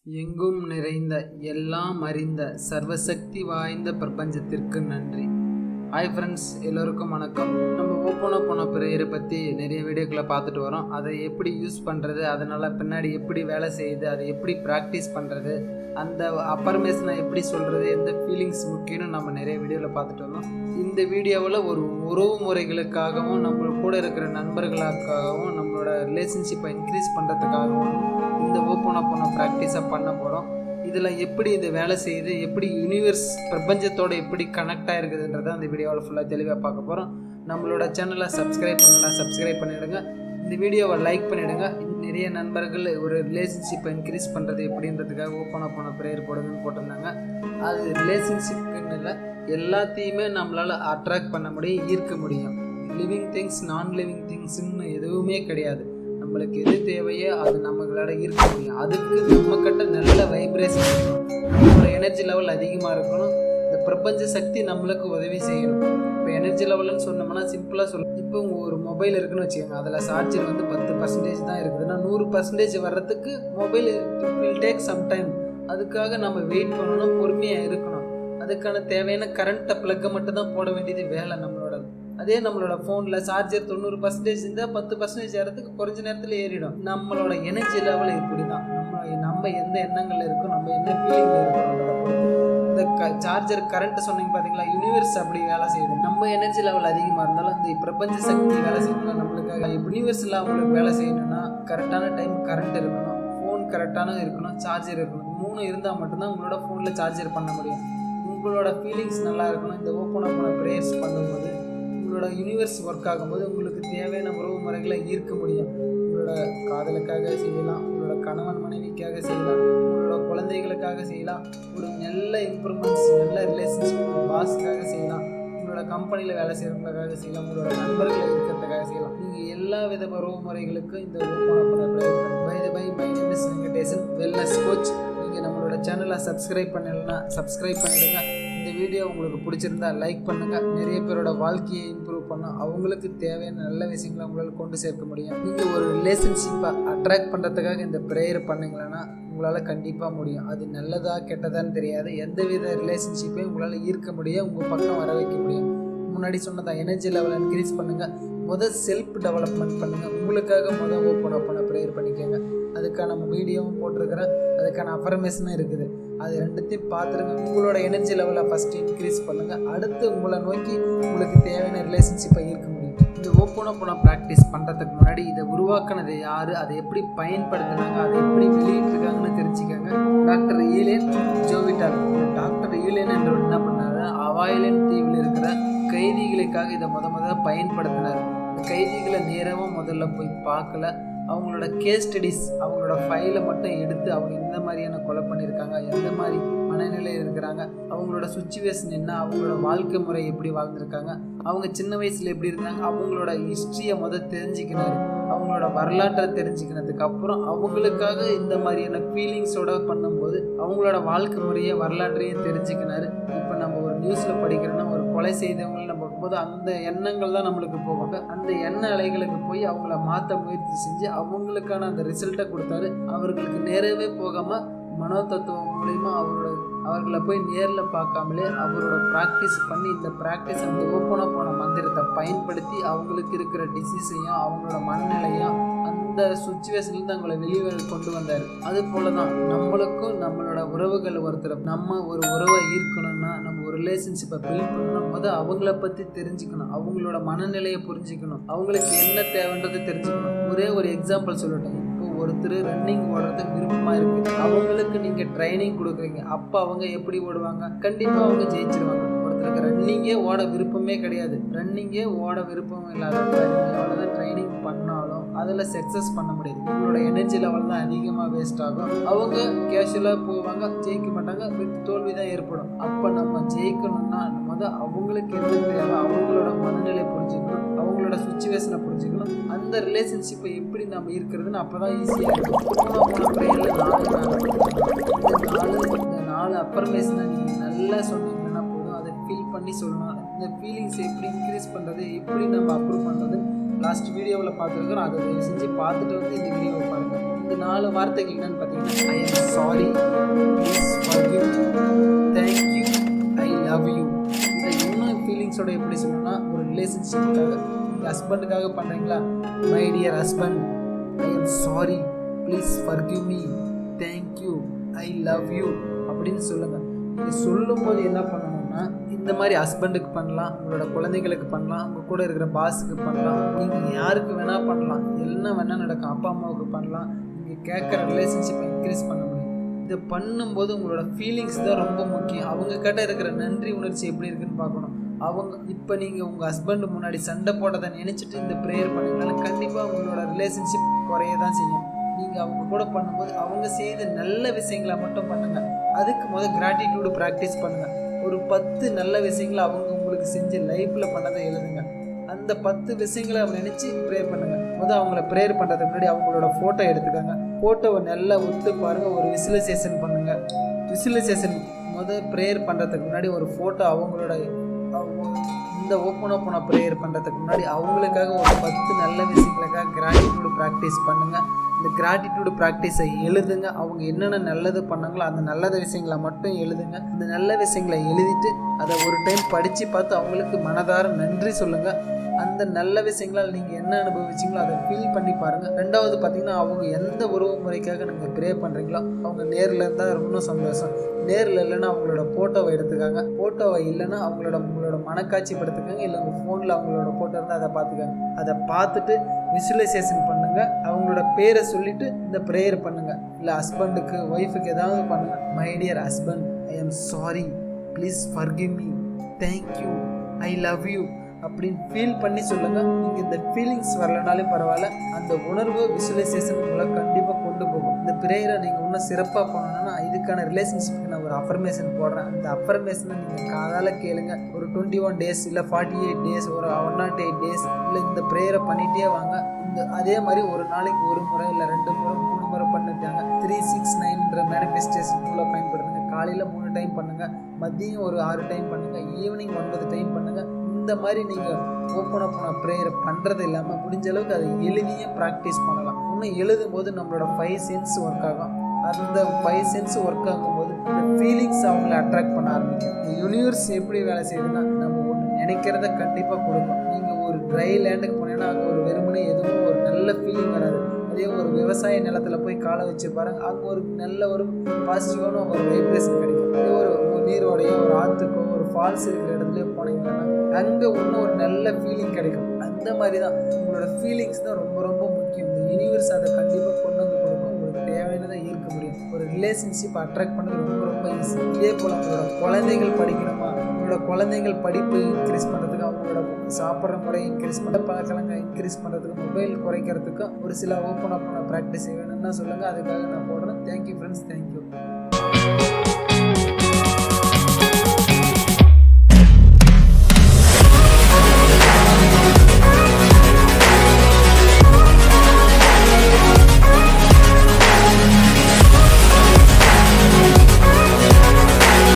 எங்கும் நிறைந்த எல்லாம் அறிந்த சர்வசக்தி வாய்ந்த பிரபஞ்சத்திற்கு நன்றி. ஹாய் ஃப்ரெண்ட்ஸ், எல்லோருக்கும் வணக்கம். நம்ம ஓப்பனாக ப்ரேயரை பற்றி நிறைய வீடியோக்களை பார்த்துட்டு வரோம். அதை எப்படி யூஸ் பண்ணுறது, அதனால் பின்னாடி எப்படி வேலை செய்யுது, அதை எப்படி ப்ராக்டிஸ் பண்ணுறது, அந்த அஃபர்மேஷனை எப்படி சொல்கிறது, எந்த ஃபீலிங்ஸ் முக்கியம்னு நம்ம நிறைய வீடியோவில் பார்த்துட்டு வரோம். இந்த வீடியோவில் ஒரு உறவு முறைகளுக்காகவும் நம்ம கூட இருக்கிற நண்பர்களுக்காகவும் நம்மளோட ரிலேஷன்ஷிப்பை இன்க்ரீஸ் பண்ணுறதுக்காகவும் இந்த ஓப்பனாக ப்ராக்டிஸாக பண்ண போகிறோம். இதில் எப்படி இது வேலை செய்யுது, எப்படி யூனிவர்ஸ் பிரபஞ்சத்தோடு எப்படி கனெக்ட் ஆகிருக்குதுன்றதை அந்த வீடியோவில் ஃபுல்லாக தெளிவாக பார்க்க போகிறோம். நம்மளோட சேனலை சப்ஸ்கிரைப் பண்ணிவிடுங்க. இந்த வீடியோவை லைக் பண்ணிவிடுங்க. நிறைய நண்பர்கள் ஒரு ரிலேஷன்ஷிப்பை இன்க்ரீஸ் பண்ணுறது எப்படின்றதுக்காக ஓப்பனாக ப்ரேயர் போடுங்கன்னு போட்டிருந்தாங்க. அது ரிலேஷன்ஷிப்புன்னு இல்லை, எல்லாத்தையுமே நம்மளால் அட்ராக்ட் பண்ண முடியும், ஈர்க்க முடியும். லிவிங் திங்ஸ், நான் லிவிங் திங்ஸ்ன்னு எதுவுமே கிடையாது. நம்மளுக்கு எது தேவையோ அது நம்மளால ஈர்க்க முடியும். அதுக்கு நம்மக்கிட்ட நல்ல வைப்ரேஷன் இருக்கணும், நம்மளோட எனர்ஜி லெவல் அதிகமாக இருக்கணும். இந்த பிரபஞ்ச சக்தி நம்மளுக்கு உதவி செய்யணும். இப்போ எனர்ஜி லெவல்னு சொன்னோம்னா சிம்பிளாக சொல்லணும். இப்போ ஒரு மொபைல் இருக்குன்னு வச்சுக்கோங்க, அதில் சார்ஜர் 10% தான் இருக்குதுன்னா 100% வர்றதுக்கு mobile will take some time. அதுக்காக நம்ம வெயிட் பண்ணணும், பொறுமையாக இருக்கணும். அதுக்கான தேவையான கரண்ட்டை ப்ளக்கை மட்டும் தான் போட வேண்டியது வேலை நம்மளோட. அதே நம்மளோட ஃபோனில் சார்ஜர் 90% இருந்தால் 10% ஏறதுக்கு குறைஞ்ச நேரத்தில் ஏறிடும். நம்மளோட எனர்ஜி லெவல் இப்படி தான். நம்ம எந்த எண்ணங்கள் இருக்கும், நம்ம என்ன ஃபீலிங்கில் இருக்கோம். இந்த சார்ஜர் கரண்ட் சொன்னீங்க பார்த்தீங்களா, யூனிவர்ஸ் அப்படி வேலை செய்யுது. நம்ம எனர்ஜி லெவல் அதிகமாக இருந்தாலும் இந்த பிரபஞ்ச சக்தி வேலை செய்யணும்னா நம்மளுக்காக யூனிவர்ஸில் அவங்களுக்கு வேலை செய்யணும்னா கரெக்டான டைம் கரண்ட் இருக்கணும், ஃபோன் கரெக்டான இருக்கணும், சார்ஜர் இருக்கணும். 3 இருந்தால் மட்டும்தான் உங்களோட ஃபோனில் சார்ஜர் பண்ண முடியும். உங்களோட ஃபீலிங்ஸ் நல்லா இருக்கணும். இந்த ஓப்பனாக ப்ரேயர்ஸ் பண்ணும்போது உங்களோட யூனிவர்ஸ் ஒர்க் ஆகும்போது உங்களுக்கு தேவையான உறவு முறைகளை ஈர்க்க முடியும். உங்களோட காதலுக்காக செய்யலாம், உங்களோட கணவன் மனைவிக்காக செய்யலாம், உங்களோட குழந்தைகளுக்காக செய்யலாம், ஒரு நல்ல இம்ப்ரூவ்மெண்ட்ஸ், நல்ல ரிலேஷன்ஷிப் பாஸுக்காக செய்யலாம், உங்களோட கம்பெனியில் வேலை செய்கிறவங்களுக்காக செய்யலாம், உங்களோட நண்பர்களை இருக்கிறதுக்காக செய்யலாம். நீங்கள் எல்லா வித உறவு முறைகளுக்கும் இந்த my name is Venkatesan, wellness coach. நீங்கள் நம்மளோட சேனலை சப்ஸ்கிரைப் பண்ணலைன்னா சப்ஸ்கிரைப் பண்ணிடுங்க. இந்த வீடியோ உங்களுக்கு பிடிச்சிருந்தா லைக் பண்ணுங்கள். நிறைய பேரோட வாழ்க்கையை இம்ப்ரூவ் பண்ணால் அவங்களுக்கு தேவையான நல்ல விஷயங்களை உங்களால் கொண்டு சேர்க்க முடியும். நீங்கள் ஒரு ரிலேஷன்ஷிப்பை அட்ராக்ட் பண்ணுறதுக்காக இந்த ப்ரேயர் பண்ணிங்களன்னா உங்களால் கண்டிப்பாக முடியும். அது நல்லதா கெட்டதான்னு தெரியாது, எந்தவித ரிலேஷன்ஷிப்பையும் உங்களால் ஈர்க்க முடியும், உங்கள் பக்கம் வர வைக்க முடியும். முன்னாடி சொன்னதான் எனர்ஜி லெவல் இன்க்ரீஸ் பண்ணுங்கள். செல்ஃப் டெவலப்மெண்ட் பண்ணுங்கள். உங்களுக்காக ஓப்பனாக ப்ரேயர் பண்ணிக்கோங்க. அதுக்கான வீடியோவும் போட்டிருக்கிறேன், அதுக்கான அஃபர்மேஷனும் இருக்குது. அது ரெண்டுத்தையும் பார்த்துருங்க. உங்களோட எனர்ஜி லெவலை ஃபஸ்ட்டு இன்க்ரீஸ் பண்ணுங்கள். அடுத்து உங்களை நோக்கி உங்களுக்கு தேவையான ரிலேஷன்ஷிப்பை ஈர்க்க முடியும். இந்த ஓப்பனாக ப்ராக்டிஸ் பண்ணுறதுக்கு முன்னாடி இதை உருவாக்குனது யார், அதை எப்படி பயன்படுத்துனாங்க, அதை எப்படி வெளியிட்டிருக்காங்கன்னு தெரிஞ்சுக்கோங்க. டாக்டர் ஈலேன் ஜோவிட்டால். டாக்டர் ஈலேன் என்றவர் என்ன பண்ணாரு, அவாயிலன் தீவில் இருக்கிற கைதிகளுக்காக இதை பயன்படுத்தினார். இந்த கைதிகளை நேரமாக முதல்ல போய் பார்க்கல, அவங்களோட கேஸ் ஸ்டடிஸ், அவங்களோட ஃபைலை மட்டும் எடுத்து அவங்க எந்த மாதிரியான கொலை பண்ணியிருக்காங்க, எந்த மாதிரி மனநிலையில் இருக்கிறாங்க, அவங்களோட சுச்சுவேஷன் என்ன, அவங்களோட வாழ்க்கை முறை எப்படி வாழ்ந்துருக்காங்க, அவங்க சின்ன வயசில் எப்படி இருந்தாங்க, அவங்களோட ஹிஸ்ட்ரியை தெரிஞ்சுக்கினாரு. அவங்களோட வரலாற்றை தெரிஞ்சுக்கினதுக்கு அப்புறம் அவங்களுக்காக இந்த மாதிரியான ஃபீலிங்ஸோட பண்ணும்போது அவங்களோட வாழ்க்கை முறையை வரலாற்றையும் தெரிஞ்சுக்கினாரு. இப்போ நம்ம ஒரு நியூஸில் படிக்கிறோன்னா ஒரு கொலை செய்தவங்களை நம்ம பார்க்கும்போது அந்த எண்ணங்கள் தான் நம்மளுக்கு போவாங்க. அந்த எண்ண அலைகளுக்கு போய் அவங்கள மாற்ற முயற்சி செஞ்சு அவங்களுக்கான அந்த ரிசல்ட்டை கொடுத்தாரு. அவர்களுக்கு நேரவே போகாமல் மனோதத்துவம் மூலிமா அவர்களை போய் நேரில் பார்க்காமலே அவரோட ப்ராக்டிஸ் பண்ணி இந்த ப்ராக்டிஸ் அந்த ஓப்பனாக மந்திரத்தை பயன்படுத்தி அவங்களுக்கு இருக்கிற டிசீஸையும் அவங்களோட மனநிலையும் அந்த சுச்சுவேஷன்லேருந்து அவங்கள வெளியே கொண்டு வந்தார். அது போல தான் நம்மளுக்கும் நம்மளோட உறவுகள் நம்ம ஒரு உறவை ஈர்க்கணும்னா, நம்ம ஒரு ரிலேஷன்ஷிப்பை பில்ட் பண்ணணும் அவங்கள பற்றி தெரிஞ்சுக்கணும், அவங்களோட மனநிலையை புரிஞ்சுக்கணும், அவங்களுக்கு என்ன தேவைன்றதை தெரிஞ்சுக்கணும். ஒரே ஒரு எக்ஸாம்பிள் சொல்லட்டும். ஒருத்தர் ரன்னிங் ஓடுறது விருப்பமாக இருக்குது, அவங்களுக்கு நீங்கள் ட்ரைனிங் கொடுக்குறீங்க. அப்போ அவங்க எப்படி ஓடுவாங்க? கண்டிப்பாக அவங்க ஜெயிச்சிருவாங்க. ஒருத்தருக்கு ரன்னிங்கே ஓட விருப்பமே கிடையாது, ரன்னிங்கே ஓட விருப்பம் இல்லாத எவ்வளோதான் ட்ரைனிங் பண்ணாலும் அதில் சக்ஸஸ் பண்ண முடியாது. உங்களோட எனர்ஜி லெவல் தான் அதிகமாக வேஸ்ட் ஆகும். அவங்க கேஷுவலாக போவாங்க, ஜெயிக்க மாட்டாங்க, தோல்வி தான் ஏற்படும். அப்போ நம்ம ஜெயிக்கணும்னா அவங்களுக்கு என்ன தேவை, அவங்களோட மனநிலை புரிஞ்சுக்கணும், அவங்களோட சுச்சுவேஷனை புரிஞ்சுக்கணும், அந்த ரிலேஷன்ஷிப்பை எப்படி நம்ம இருக்கிறதுன்னு அப்போ தான் ஈஸியாக இருக்கும். ப்ரேயரில் 4 அஃபர்மேஷனை நீங்கள் நல்லா சொன்னீங்கன்னா போதும். அதை ஃபீல் பண்ணி சொல்லணும். இந்த ஃபீலிங்ஸை எப்படி இன்க்ரீஸ் பண்ணுறது, எப்படி நம்ம அப்ரூவ் பண்ணுறது லாஸ்ட் வீடியோவில் பார்த்துருக்கோம். அதை செஞ்சு பார்த்துட்டு இந்த வீடியோவை பாருங்கள். இந்த 4 வார்த்தைகள் என்னென்னு பார்த்தீங்கன்னா, ஐ எம் சாரி, ரிலேஷன்ஷிப்புக்காக, உங்கள் ஹஸ்பண்டுக்காக பண்ணுறீங்களா? My dear husband, I am sorry, please forgive me, thank you, I love you அப்படின்னு சொல்லுங்கள். நீங்கள் சொல்லும்போது என்ன பண்ணணும்னா, இந்த மாதிரி ஹஸ்பண்டுக்கு பண்ணலாம், உங்களோட குழந்தைகளுக்கு பண்ணலாம், உங்கள் கூட இருக்கிற பாஸுக்கு பண்ணலாம், நீங்கள் யாருக்கு வேணால் பண்ணலாம், என்ன வேணால் நடக்கும். அப்பா அம்மாவுக்கு பண்ணலாம். நீங்கள் கேட்குற ரிலேஷன்ஷிப்பை இன்க்ரீஸ் பண்ண முடியும். இதை பண்ணும்போது உங்களோட ஃபீலிங்ஸ் தான் ரொம்ப முக்கியம். அவங்க கிட்ட இருக்கிற நன்றி உணர்ச்சி எப்படி இருக்குன்னு பார்க்கணும். இப்போ நீங்கள் உங்கள் ஹஸ்பண்டு முன்னாடி சண்டை போட்டதை நினச்சிட்டு இந்த ப்ரேயர் பண்ணிங்கனால கண்டிப்பாக உங்களோட ரிலேஷன்ஷிப் குறைய தான் செய்யும். நீங்கள் அவங்க கூட பண்ணும்போது அவங்க செய்த நல்ல விஷயங்களை மட்டும் பண்ணுங்கள். அதுக்கு முதல் கிராட்டிடியூடு ப்ராக்டிஸ் பண்ணுங்கள். ஒரு 10 நல்ல விஷயங்களை அவங்க உங்களுக்கு செஞ்சு லைஃப்பில் பண்ணதை எழுதுங்க. அந்த 10 விஷயங்களை அவங்க நினச்சி ப்ரேயர் பண்ணுங்கள். அவங்கள ப்ரேயர் பண்ணுறதுக்கு முன்னாடி அவங்களோட ஃபோட்டோ எடுத்துக்கோங்க. ஃபோட்டோவை நல்லா உத்து பாருங்கள். ஒரு விசுவலைசேஷன் பண்ணுங்கள். விசுவலைசேஷன் ப்ரேயர் பண்ணுறதுக்கு முன்னாடி ஒரு ஃபோட்டோ அவங்களோட இந்த ஓப்பன் ப்ரேயர் பண்ணுறதுக்கு முன்னாடி அவங்களுக்காக ஒரு 10 நல்ல விஷயங்களுக்காக கிராட்டிடியூடு ப்ராக்டிஸ் பண்ணுங்கள். இந்த கிராட்டிடியூடு ப்ராக்டிஸை எழுதுங்க. அவங்க என்னென்ன நல்லது பண்ணாங்களோ அந்த நல்ல விஷயங்களை மட்டும் எழுதுங்க. இந்த நல்ல விஷயங்களை எழுதிட்டு அதை ஒரு டைம் படித்து பார்த்து அவங்களுக்கு மனதார நன்றி சொல்லுங்கள். அந்த நல்ல விஷயங்களால் நீங்கள் என்ன அனுபவிச்சிங்களோ அதை ஃபீல் பண்ணி பாருங்கள். ரெண்டாவது பார்த்திங்கன்னா, அவங்க எந்த உறவு முறைக்காக நீங்கள் ப்ரே பண்ணுறீங்களோ அவங்க நேரில் இருந்தால் ரொம்ப சந்தோஷம். நேரில் இல்லைன்னா அவங்களோட ஃபோட்டோவை எடுத்துக்காங்க. ஃபோட்டோவை இல்லைன்னா உங்களோட மனக்காட்சிப்படுத்துக்காங்க. இல்லை உங்கள் ஃபோனில் அவங்களோட ஃபோட்டோ இருந்தால் அதை பார்த்துக்காங்க. அதை பார்த்துட்டு விசுவலைசேஷன் பண்ணுங்கள். அவங்களோட பேரை சொல்லிவிட்டு இந்த ப்ரேயர் பண்ணுங்கள். இல்லை ஹஸ்பண்டுக்கு ஒய்ஃபுக்கு ஏதாவது பண்ணுங்கள். My dear husband, I am sorry, please forgive me, thank you, I love you அப்படின்னு ஃபீல் பண்ணி சொல்லுங்கள். நீங்கள் இந்த ஃபீலிங்ஸ் வரலனாலும் பரவாயில்ல, அந்த உணர்வு விசுவலைசேஷன் உங்களை கண்டிப்பாக கொண்டு போகும். இந்த ப்ரேயரை நீங்கள் இன்னும் சிறப்பாக பண்ணணும்னா இதுக்கான ரிலேஷன்ஷிப்புக்கு நான் ஒரு அஃபர்மேஷன் போடுறேன். அந்த அஃபர்மேஷனை நீங்கள் காதால் கேளுங்க. ஒரு 21 days இல்லை 48 days, ஒரு 108 days இல்லை இந்த ப்ரேயரை பண்ணிகிட்டே வாங்க. அதே மாதிரி ஒரு நாளைக்கு ஒரு முறை இல்லை 2 முறை 3 முறை பண்ணிட்டாங்க. 369 மேனிஃபெஸ்டேஷன் டூலை பயன்படுத்துங்க. காலையில் 3 டைம் பண்ணுங்கள், மதியம் ஒரு 6 டைம் பண்ணுங்கள், ஈவினிங் 9 டைம் பண்ணுங்கள். இந்த மாதிரி நீங்கள் ஓப்பன் ப்ரேயரை பண்ணுறது இல்லாமல் முடிஞ்ச அளவுக்கு அதை எழுதியும் ப்ராக்டிஸ் பண்ணலாம். இன்னும் எழுதும் போது நம்மளோட 5 சென்ஸ் ஒர்க் ஆகும். அந்த 5 சென்ஸ் ஒர்க் ஆகும்போது இந்த ஃபீலிங்ஸ் அவங்கள அட்ராக்ட் பண்ண ஆரம்பிக்கும். இந்த யூனிவர்ஸ் எப்படி வேலை செய்யுதுன்னா, நம்ம ஒன்று நினைக்கிறத கண்டிப்பாக கொடுக்கும். நீங்கள் ஒரு ட்ரை லேண்டுக்கு போனீங்கன்னா அங்கே ஒரு வெறுமனே எதுவும் ஒரு நல்ல ஃபீலிங் வராது. அதே ஒரு விவசாய நிலத்தில் போய் காலை வச்சு பாருங்கள், அங்கே ஒரு நல்ல ஒரு பாசிட்டிவான ஒரு வைப்ரேஷன் கிடைக்கும். அதே ஒரு நீரோடையோ ஒரு ஆற்றுக்கோ ஒரு ஃபால்ஸ் இருக்கிற இடத்துலையோ போனீங்கன்னா அங்கே இன்னும் ஒரு நல்ல ஃபீலிங் கிடைக்கும். அந்த மாதிரி தான் உங்களோட ஃபீலிங்ஸ் தான் ரொம்ப ரொம்ப முக்கியம். இந்த யூனிவர்ஸ் அதை கண்டிப்பாக கொண்டு வந்து கொடுக்கும். உங்களுக்கு தேவையானதை ஈர்க்க முடியும். ஒரு ரிலேஷன்ஷிப் அட்ராக்ட் பண்ணுறது ரொம்ப ரொம்ப ஈஸி. இதே போல் உங்களோட குழந்தைகள் படிக்கணுமா, உங்களோட குழந்தைகள் படிப்பு இன்க்ரீஸ் பண்ணுறதுக்கு, அவங்களோட சாப்பிட்ற முறை இன்க்ரீஸ் பண்ண, பழக்கங்கள் இன்க்ரீஸ் பண்ணுறதுக்கு, மொபைல் குறைக்கிறதுக்கும் ஒரு சில ஓப்பன் ப்ராக்டிஸ் வேணும்னா சொல்லுங்கள். அதுக்காக நான் போடுறேன். Thank you friends, thank you.